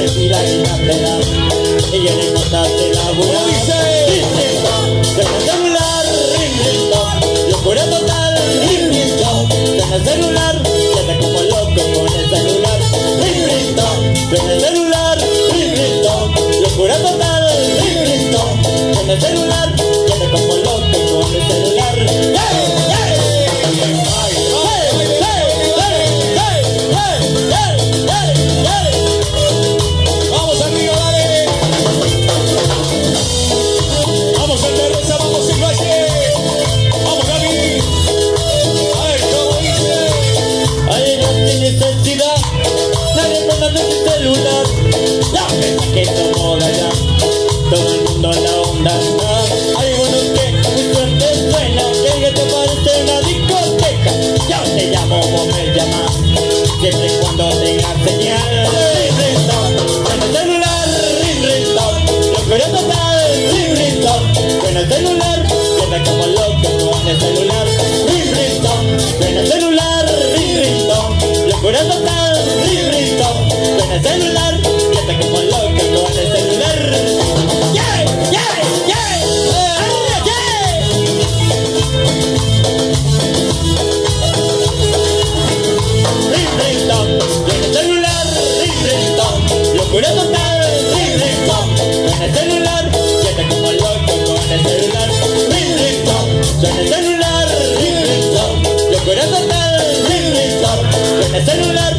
la vida te da. Y en el constante laburar. Suena el celular, ring, ring, dong. Locura total, ring, ring, dong. Suena el celular, queda como loco con el celular. Ring, ring, dong. Suena el celular, ring, ring, dong. Locura total, ring, ring, dong. Suena el celular, queda como loco con el celular. ¡Hey, hey! Vamos arriba, dale. Vamos en terraza, vamos en calle. Vamos, Gaby. A ver cómo dice. Ay, no tienes necesidad, nadie manda de tu celular. Ya pensé que esto moda ya, todo el mundo en la onda. Hay buenos que muy fuerte suena, que te parece una discoteca. Yo te llamo, vos me llamas, siempre y cuando tengas señal. Ring, ring, dong, suena el celular, ring, ring, dong. Locura total, ring, ring, dong. Suena el celular, queda como loco con el celular. Ring, ring, dong, suena el celular, ring, ring, dong. Locura total, ring, ring, dong. Suena el celular, queda como loco con el celular. Yeah, yeah, yeah, yeah. Ring, ring, dong, suena el celular, ring, ring, dong. Locura total, ring, ring, dong. Suena el celular, queda como loco con el celular. Ring, ring, dong, suena el celular, ring, ring, dong. Locura total, ring, ring, dong. Suena el celular.